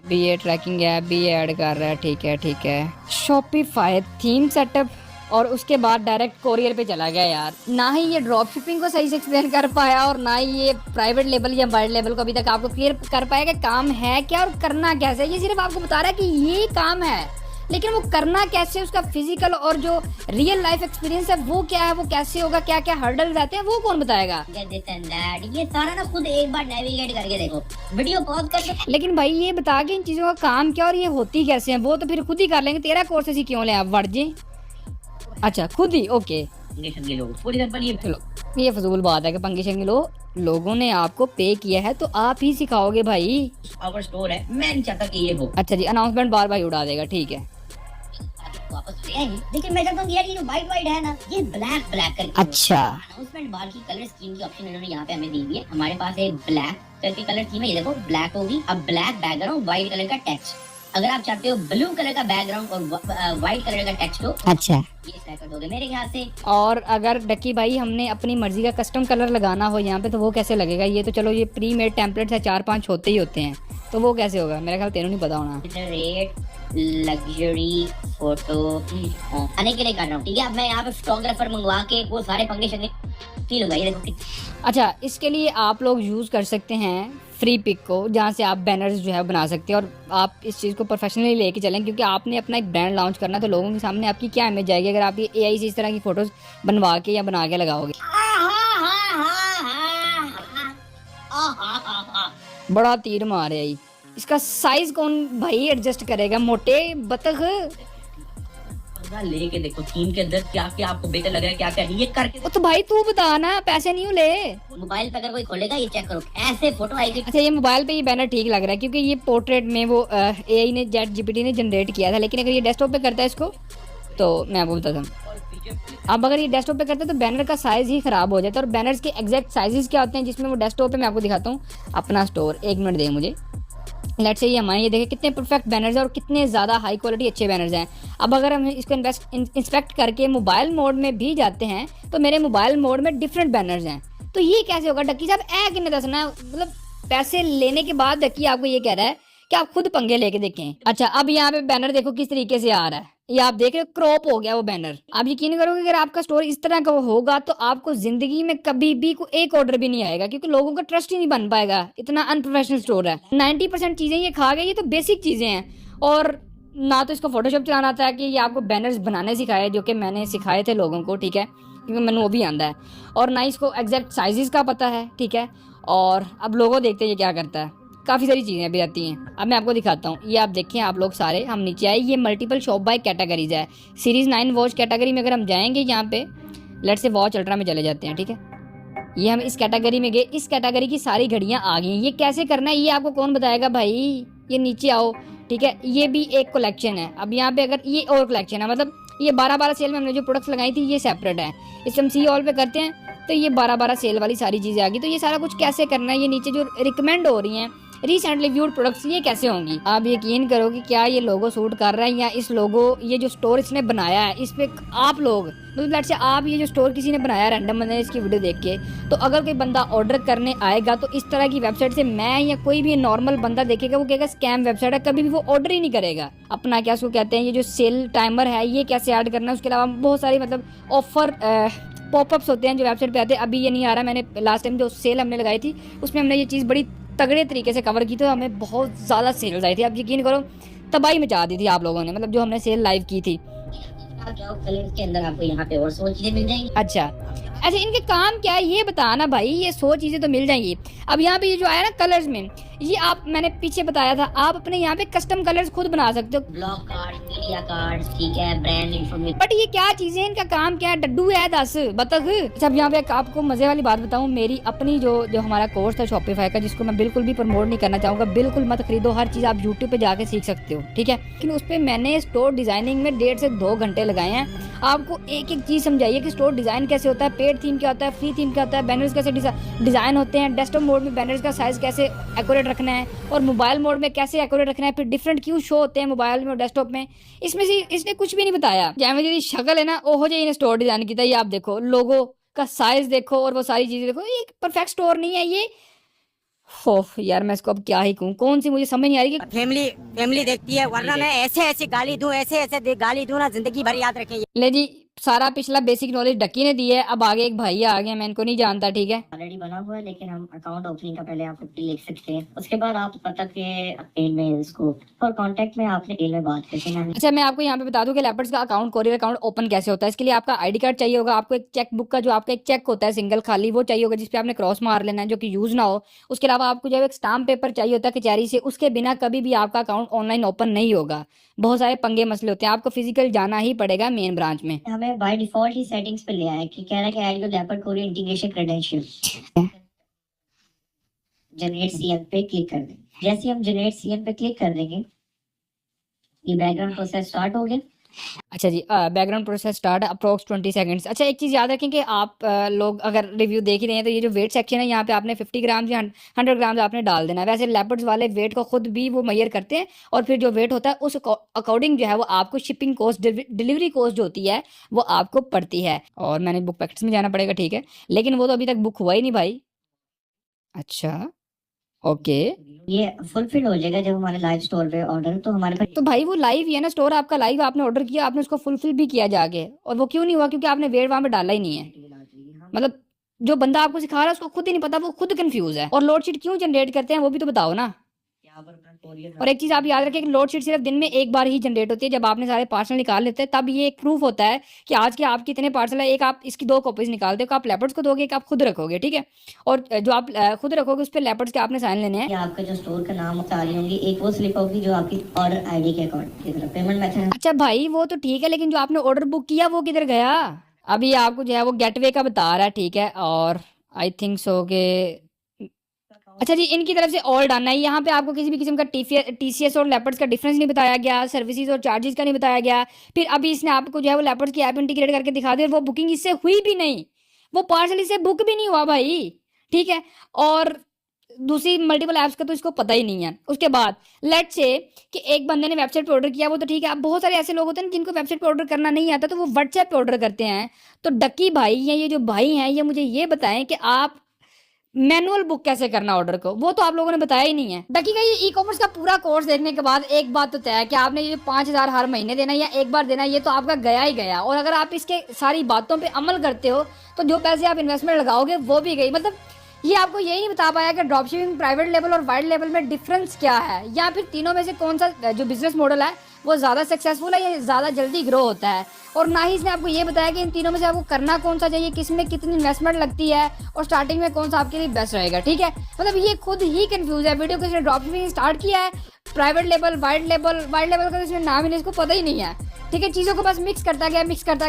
भी ये ट्रैकिंग ऐप भी ये ऐड कर रहा है, ठीक है। शॉपिफाई थीम सेटअप और उसके बाद डायरेक्ट कोरियर पे चला गया यार। ना ही ये ड्रॉप शिपिंग को सही से एक्सप्लेन कर पाया और ना ही ये प्राइवेट लेवल या वाइड लेवल को अभी तक आपको क्लियर कर पाया कि काम है क्या और करना कैसे। ये सिर्फ आपको बता रहा है कि ये काम है, लेकिन वो करना कैसे, उसका फिजिकल और जो रियल लाइफ एक्सपीरियंस है वो क्या है, वो कैसे होगा, क्या क्या हर्डल रहते हैं, वो कौन बताएगा। ये सारा ना खुद एक बार नेविगेट करके देखो, वीडियो पॉज करके। लेकिन भाई ये बता के इन चीजों का काम क्या और ये होती कैसे हैं, वो तो फिर खुद ही कर लेंगे। तेरा कोर्स ऐसी क्यों ले आप वर्ड जी? अच्छा खुद ही, ओके चलो ये फजूल बात है कि पंगे लोगों ने आपको पे किया है तो आप ही सिखाओगे भाई। आवर स्टोर है, मैं नहीं चाहता कि ये हो। अच्छा जी, अनाउंसमेंट बार बार उड़ा देगा, ठीक है। वापस ले आएंगे, लेकिन मैं चाहता हूँ यार ये जो वाइट है ना, ये ब्लैक करके। अच्छा अनाउंसमेंट बार की कलर स्कीम की ऑप्शन इन्होंने यहाँ पे हमें दी हुई है। हमारे पास एक ब्लैक करके कलर स्कीम है, ये देखो ब्लैक होगी, अब ब्लैक बैकग्राउंड व्हाइट कलर का टेक्स्ट। अगर आप चाहते हो ब्लू कलर का बैकग्राउंड और व्हाइट कलर का टेक्स्ट हो, अच्छा ये सेलेक्ट कर दोगे मेरे ख्याल से। और अगर डक्की भाई हमने अपनी मर्जी का कस्टम कलर लगाना हो यहाँ पे तो वो कैसे लगेगा? ये तो चलो ये प्री मेड टेम्पलेट्स है, 4-5 होते ही होते हैं, तो वो कैसे होगा? मेरे ख्याल तेनों नहीं पता होना। रेट लग्जरी फोटो आने के लिए कर रहा हूँ, ठीक है। अब मैं यहाँ पे फोटोग्राफर मंगवा के वो सारे पंगे शंगे की लूंगा, ये देखो। अच्छा इसके लिए आप लोग यूज़ कर सकते हैं फ्री पिक को, जहाँ से आप बैनर्स जो है बना सकते हैं और आप इस चीज़ को प्रोफेशनली लेके चलें, क्योंकि आपने अपना एक ब्रांड लॉन्च करना, तो लोगों के सामने आपकी क्या इमेज आएगी अगर आप ये एआई से इस तरह की फोटोज बनवा के या बना के लगाओगे। बड़ा तीर मारे आई। इसका साइज कौन भाई एडजस्ट करेगा? मोटे बतख लेके देखो थीम के अंदर क्या क्या आपको बेटर लग रहा है, क्या क्या ये करके। तो भाई तू बता ना, पैसे नहीं ले। मोबाइल पे अगर कोई खोलेगा ये चेक करो, ऐसे फोटो आएगी। अच्छा ये मोबाइल पे ये बैनर ठीक लग रहा है क्योंकि ये पोर्ट्रेट में वो एआई ने ChatGPT ने जनरेट किया था, लेकिन अगर ये डेस्कटॉप पे करता है इसको तो मैं आपको बताता हूँ। अब अगर ये डेस्कटॉप पे करता है तो बैनर का साइज ही खराब हो जाता है। और बैनर्स के एग्जैक्ट साइजेस क्या होते हैं जिसमें वो डेस्कटॉप पे मैं आपको दिखाता हूँ अपना स्टोर। 1 मिनट दें मुझे। लेट्स से ये हमारे ये देखें कितने परफेक्ट बैनर्स हैं और कितने ज़्यादा हाई क्वालिटी अच्छे बैनर्स हैं। अब अगर हम इसको इंस्पेक्ट करके मोबाइल मोड में भी जाते हैं तो मेरे मोबाइल मोड में डिफरेंट बैनर्स हैं। तो ये कैसे होगा डक्की साहब? किन्ने दसना, मतलब पैसे लेने के बाद डक्की आपको ये कह रहा है कि आप खुद पंगे लेके देखें। अच्छा अब यहाँ पे बैनर देखो किस तरीके से आ रहा है, ये आप देख रहे हो क्रॉप हो गया वो बैनर। आप यकीन करोगे अगर आपका स्टोर इस तरह का होगा तो आपको जिंदगी में कभी भी एक ऑर्डर भी नहीं आएगा, क्योंकि लोगों का ट्रस्ट ही नहीं बन पाएगा। इतना अनप्रोफेशनल स्टोर है। 90% चीजें ये खा गए, ये तो बेसिक चीजें हैं। और ना तो इसको फोटोशॉप चलाना आता है कि ये आपको बैनर्स बनाने सिखाए, जो कि मैंने सिखाए थे लोगों को, ठीक है, क्योंकि मैंने वो भी आंदा है। और ना इसको एग्जैक्ट साइजेस का पता है, ठीक है। और अब लोगों देखते हैं ये क्या करता है, काफ़ी सारी चीज़ें भी आती हैं। अब मैं आपको दिखाता हूँ। ये आप देखें आप लोग सारे, हम नीचे आए, ये मल्टीपल शॉप बाय कैटेगरीज है। सीरीज़ 9 वॉच कैटेगरी में अगर हम जाएंगे यहाँ पे, लेट्स से वॉच अल्ट्रा में चले जाते हैं, ठीक है। ये हम इस कैटेगरी में गए, इस कैटेगरी की सारी घड़ियाँ आ गई। ये कैसे करना है ये आपको कौन बताएगा भाई? ये नीचे आओ, ठीक है। ये भी एक कलेक्शन है। अब यहाँ पे अगर ये और कलेक्शन है, मतलब ये 12-12 सेल में हमने जो प्रोडक्ट्स लगाई थी ये सेपरेट है। इस हम सी ऑल पे करते हैं तो ये 12-12 सेल वाली सारी चीज़ें आ गई। तो ये सारा कुछ कैसे करना है, ये नीचे जो रिकमेंड हो रही हैं रिसेंटली व्यूड प्रोडक्ट्स, ये कैसे होंगी? आप यकीन करो कि क्या ये लोगो सूट कर रहा है या इस लोगो, ये जो स्टोर इसने बनाया है इस पे आप लोग, मतलब लेट्स से आप ये जो स्टोर किसी ने बनाया रैंडम बंदे ने इसकी वीडियो देख के, तो अगर कोई बंदा ऑर्डर करने आएगा तो इस तरह की वेबसाइट से मैं या कोई भी नॉर्मल बंदा देखेगा वो कहेगा स्कैम वेबसाइट है, कभी भी वो ऑर्डर ही नहीं करेगा। अपना क्या उसको कहते हैं, ये जो सेल टाइमर है ये कैसे ऐड करना है, उसके अलावा बहुत सारी मतलब ऑफर पॉपअप्स होते हैं जो वेबसाइट पे आते हैं। अभी ये नहीं आ रहा, मैंने लास्ट टाइम जो सेल हमने लगाई थी उसमें हमने ये चीज़ बड़ी तगड़े तरीके से कवर की, तो हमें बहुत ज़्यादा सेल्स आई थी। अब यकीन करो तबाही मचा दी थी आप लोगों ने, मतलब जो हमने सेल लाइव की थी। के अंदर आपको यहाँ पे और 100 चीजें मिल जाएंगी। अच्छा इनके काम क्या है ये बताना भाई। ये 100 चीज़ें तो मिल जाएंगी। अब यहाँ पे ये जो आया ना कलर्स में, ये आप मैंने पीछे बताया था, आप अपने यहाँ पे कस्टम कलर्स खुद बना सकते हो। ब्लॉक कार्ड, मीडिया कार्ड, ठीक है, ब्रांड इन्फॉर्मेशन। बट ये क्या चीजें, इनका काम क्या है? डड्डू है 10 बतख। अच्छा यहाँ पे आपको मजे वाली बात बताऊं, मेरी अपनी जो हमारा कोर्स था शॉपिफाई का, जिसको मैं बिल्कुल भी प्रमोट नहीं करना चाहूंगा, बिल्कुल मत खरीदो, हर चीज आप यूट्यूब पे जाके सीख सकते हो, ठीक है। लेकिन उस पर मैंने स्टोर डिजाइनिंग में 1.5 से 2 घंटे लगाए हैं। आपको एक एक चीज समझाइए कि स्टोर डिजाइन कैसे होता है, पेड थीम क्या होता है, फ्री थीम क्या होता है, बैनर्स कैसे डिजाइन होते हैं, डेस्कटॉप मोड में बैनर्स का साइज कैसे एक्यूरेट रखना है और मोबाइल मोड में कैसे एक्यूरेट रखना है, फिर डिफरेंट क्यों शो होते हैं मोबाइल में और डेस्कटॉप में। इसमें से इसने कुछ भी नहीं बताया। जैसे जी शक्ल है ना ओहो जी स्टोर डिजाइन की था। ये आप देखो लोगो का साइज देखो और वो सारी चीजें देखो, ये परफेक्ट स्टोर नहीं है ये। ओह यार, मैं इसको अब क्या ही कहूँ, कौन सी मुझे समझ नहीं आ रही कि फैमिली फैमिली देखती है, वरना मैं ऐसे ऐसे गाली दूं, ऐसे ऐसे गाली दूं ना, जिंदगी भर याद रखेंगे। ले जी, सारा पिछला बेसिक नॉलेज डक्की ने दी है। अब आगे एक भैया आ गए, मैं इनको नहीं जानता, ठीक है। ऑलरेडी बना हुआ है, लेकिन हम अकाउंट ओपनिंग का पहले आप 50 लिख सकते हैं। उसके बाद आप पता के ईमेल को और कांटेक्ट में आपने ईमेल में बात कर देना है। अच्छा, मैं आपको यहाँ पे बता दूं कि लेपर्ड्स का अकाउंट, कोरियर अकाउंट ओपन कैसे होता है। इसके लिए आपका आईडी कार्ड चाहिए होगा, आपको एक चेक बुक का जो आपका एक चेक होता है सिंगल खाली, वो चाहिए होगा जिसपे आपने क्रॉस मार लेना है, जो कि यूज ना हो। उसके अलावा आपको जो एक स्टाम्प पेपर चाहिए होता है कचहरी से, उसके बिना कभी भी आपका अकाउंट ऑनलाइन ओपन नहीं होगा। बहुत सारे पंगे मसले होते हैं, आपको फिजिकल जाना ही पड़ेगा मेन ब्रांच में। हमें बाय डिफॉल्ट ही सेटिंग्स पे ले आया कि कह रहा है कि add your leopard courier integration credential. Generate CM पे क्लिक कर देंगे। जैसे हम जनरेट सीएम पे क्लिक कर देंगे, ये बैकग्राउंड प्रोसेस स्टार्ट हो गया। अच्छा जी, background process start approx 20 seconds. अच्छा, एक चीज़ याद रखें कि आप लोग अगर रिव्यू देख ही रहे हैं तो ये जो वेट सेक्शन है, यहाँ पे आपने 50 ग्राम या 100 ग्राम आपने डाल देना है। वैसे लेपर्ड्स वाले वेट को खुद भी वो मेजर करते हैं, और फिर जो वेट होता है उस अकॉर्डिंग जो है वो आपको शिपिंग कॉस्ट, डिलीवरी कॉस्ट जो होती है वो आपको पड़ती है। और मैंने बुक पैकेट्स में जाना पड़ेगा, ठीक है, लेकिन वो तो अभी तक बुक हुआ ही नहीं भाई। अच्छा, ओके। ये फुलफिल हो जाएगा जब हमारे लाइव स्टोर पे ऑर्डर, तो हमारे पास तो भाई वो लाइव ही है ना, स्टोर आपका लाइव, आपने ऑर्डर किया, आपने उसको फुलफिल भी किया जाके, और वो क्यों नहीं हुआ? क्योंकि आपने वेट वहां पे डाला ही नहीं है। मतलब जो बंदा आपको सिखा रहा है उसको खुद ही नहीं पता, वो खुद कंफ्यूज है। और लोड शीट क्यों जनरेट करते हैं वो भी तो बताओ ना। और एक चीज आप याद रखें कि लोड शीट सिर्फ दिन में एक बार ही जनरेट होती है, जब आपने सारे पार्सल निकाल लेते हैं तब ये एक प्रूफ होता है कि आज के आपके इतने पार्सल है। एक आप इसकी 2 कॉपीज निकालते हो, आप लेपर्ड्स को दोगे, एक आप खुद रखोगे, ठीक है। और जो आप खुद रखोगे उस पर लेपर्ड्स के आपने साइन लेने हैं। आपका जो स्टोर का नाम बता रही होंगी, एक वो स्लिप होगी जो आपकी ऑर्डर आईडी के अकाउंट की तरफ पेमेंट मेथड। अच्छा भाई, वो तो ठीक है, लेकिन जो आपने ऑर्डर बुक किया वो किधर गया? अभी आपको जो है वो गेटवे का बता रहा है, ठीक है। और आई थिंक सो के अच्छा जी, इनकी तरफ से ऑल डन है। यहाँ पे आपको किसी भी किस्म का टीसीएस और लेपर्ड्स का डिफरेंस नहीं बताया गया, सर्विसेज और चार्जेस का नहीं बताया गया। फिर अभी इसने आपको जो है वो लेपर्ड्स की ऐप इंटीग्रेट करके दिखा दी, वो बुकिंग इससे हुई भी नहीं, वो पार्सल इससे बुक भी नहीं हुआ भाई, ठीक है। और दूसरी मल्टीपल ऐप्स का तो इसको पता ही नहीं है। उसके बाद लेट्स से कि एक बंदे ने वेबसाइट पे ऑर्डर किया, वो तो ठीक है। अब बहुत सारे ऐसे लोग होते हैं जिनको वेबसाइट पे ऑर्डर करना नहीं आता, तो वो व्हाट्सएप पे ऑर्डर करते हैं। तो डक्की भाई हैं, ये जो भाई हैं, ये मुझे ये बताएं कि आप मैनुअल बुक कैसे करना ऑर्डर को, वो तो आप लोगों ने बताया ही नहीं है। डकी का ये ई कॉमर्स का पूरा कोर्स देखने के बाद एक बात तो तय है कि आपने ये 5,000 हर महीने देना या एक बार देना, ये तो आपका गया ही गया। और अगर आप इसके सारी बातों पे अमल करते हो तो जो पैसे आप इन्वेस्टमेंट लगाओगे वो भी गई। मतलब ये आपको यही नहीं बता पाया कि ड्रॉपशिपिंग, प्राइवेट लेवल और वाइड लेवल में डिफरेंस क्या है, या फिर तीनों में से कौन सा जो बिजनेस मॉडल है वो ज़्यादा सक्सेसफुल है या ज़्यादा जल्दी ग्रो होता है। और ना ही इसने आपको ये बताया कि इन तीनों में से आपको करना कौन सा चाहिए, किस में कितनी इन्वेस्टमेंट लगती है और स्टार्टिंग में कौन सा आपके लिए बेस्ट रहेगा, ठीक है। मतलब ये खुद ही कंफ्यूज है। वीडियो को इसने ड्रॉपशिपिंग स्टार्ट किया है, प्राइवेट लेवल, वाइड लेवल का तो इसमें नाम ही नहीं, इसको पता ही नहीं है, ठीक है। चीज़ों को बस मिक्स करता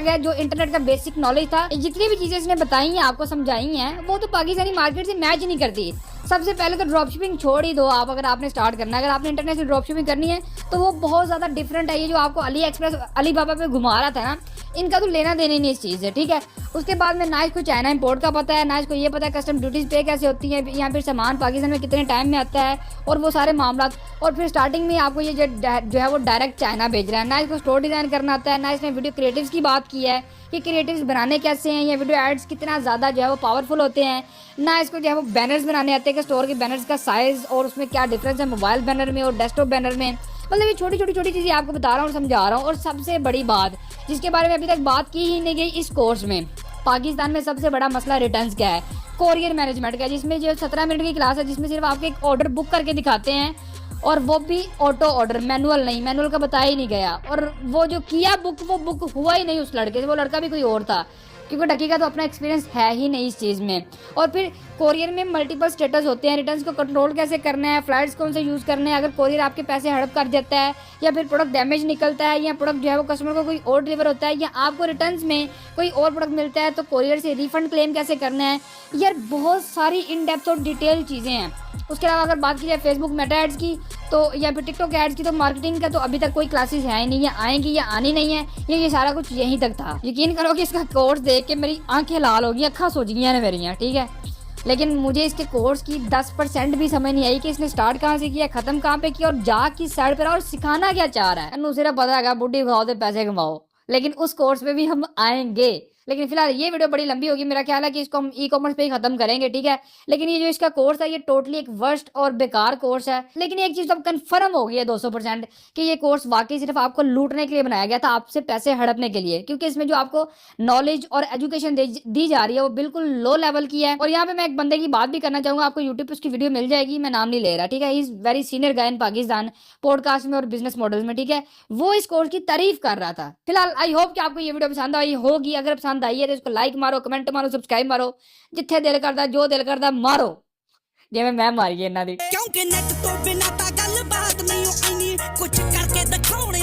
गया। जो इंटरनेट का बेसिक नॉलेज था, जितनी भी चीज़ें इसने बताई हैं, आपको समझाई हैं, वो तो पाकिस्तानी मार्केट से मैच नहीं करती। सबसे पहले तो ड्रॉपशिपिंग छोड़ ही दो आप, अगर आपने स्टार्ट करना है, अगर आपने इंटरनेशनल ड्रॉपशिपिंग करनी है तो वो बहुत ज़्यादा डिफरेंट है। ये जो आपको अली एक्सप्रेस, अली बाबा पे घुमा रहा था ना, इनका तो लेना देना ही नहीं इस चीज़ से, ठीक है। उसके बाद में ना इसको चाइना इंपोर्ट का पता है, ना इसको ये पता है कस्टम ड्यूटीज़ पे कैसे होती हैं, या फिर सामान पाकिस्तान में कितने टाइम में आता है और वो सारे मामला। और फिर स्टार्टिंग में आपको ये जो है वो डायरेक्ट चाइना भेज रहा है। ना इसको स्टोर डिज़ाइन करना आता है, ना इसने वीडियो क्रिएटिव्स की बात की है कि क्रिएटिव्स बनाने कैसे हैं, या वीडियो एड्स कितना ज़्यादा जो है वो पावरफुल होते हैं। ना इसको जो है वो बैनर्स बनाने आते हैं कि स्टोर के बैनर्स का साइज़ और उसमें क्या डिफरेंस है मोबाइल बैनर में और डेस्कटॉप बैनर में। मतलब ये छोटी छोटी चीज़ें आपको बता रहा हूँ और समझा रहा हूँ। और सबसे बड़ी बात जिसके बारे में अभी तक बात की ही नहीं गई इस कोर्स में, पाकिस्तान में सबसे बड़ा मसला रिटर्न्स का है, कोरियर मैनेजमेंट का, जिसमें जो 17 मिनट की क्लास है, जिसमें सिर्फ आपके एक ऑर्डर बुक करके दिखाते हैं, और वो भी ऑटो ऑर्डर, मैनुअल नहीं, मैनुअल का बताया ही नहीं गया। और वो जो किया बुक, वो बुक हुआ ही नहीं उस लड़के से, वो लड़का भी कोई और था, क्योंकि डकी का तो अपना एक्सपीरियंस है ही नहीं इस चीज़ में। और फिर कोरियर में मल्टीपल स्टेटस होते हैं, रिटर्न्स को कंट्रोल कैसे करना है, फ्लाइट्स कौन से यूज़ करने हैं, अगर कोरियर आपके पैसे हड़प कर देता है, या फिर प्रोडक्ट डैमेज निकलता है, या प्रोडक्ट जो है वो कस्टमर को कोई और डिलीवर होता है, या आपको रिटर्न्स में कोई और प्रोडक्ट मिलता है तो कोरियर से रिफंड क्लेम कैसे करना है। यार बहुत सारी इन डेप्थ और डिटेल चीज़ें हैं। उसके अलावा अगर बात की जाए फेसबुक मेटा एड्स की तो, या फिर टिकटॉक एड्स की, तो मार्केटिंग का तो अभी तक कोई क्लासेस है ही नहीं, या आएंगी या आनी नहीं है, ये सारा कुछ यहीं तक था। यकीन करो कि इसका कोर्स देख के मेरी आंखें लाल हो गई, अक्खा सोच गई हैं मेरी, ठीक है। लेकिन मुझे इसके कोर्स की 10% भी समझ नहीं आई कि इसने स्टार्ट कहाँ से किया, खत्म कहाँ पे किया, और जा किस साइड पर और सिखाना क्या चाह रहा है। सिर्फ पता है बुढ़ी खाओ तो पैसे कमाओ, लेकिन उस कोर्स पे भी हम आएंगे, लेकिन फिलहाल ये वीडियो बड़ी लंबी होगी, मेरा ख्याल है कि इसको हम ई कॉमर्स पे ही खत्म करेंगे, ठीक है। लेकिन ये जो इसका कोर्स है ये टोटली एक वर्स्ट और बेकार कोर्स है। लेकिन एक चीज तो कंफर्म हो गई है 200% कि ये कोर्स वाकई सिर्फ आपको लूटने के लिए बनाया गया था, आपसे पैसे हड़पने के लिए, क्योंकि इसमें जो आपको नॉलेज और एजुकेशन दी जा रही है वो बिल्कुल लो लेवल की है। और यहाँ पे मैं एक बंदे की बात भी करना चाहूंगा, आपको यूट्यूब पे उसकी वीडियो मिल जाएगी, मैं नाम नहीं ले रहा, ठीक है। He is very senior guy in Pakistan podcast में और बिजनेस मॉडल्स में, ठीक है। वो इस कोर्स की तारीफ कर रहा था। फिलहाल आई होप कि आपको ये वीडियो पसंद आई होगी। अगर पसंद आई है तो इसको लाइक मारो, कमेंट मारो, सब्सक्राइब मारो, जिथे दिल करता जो दिल करता मारो, जिवें मैं मारी इन्हां दी। क्योंकि नेट तो बिना ता गल बात नहीं आनी कुछ करके दिखाने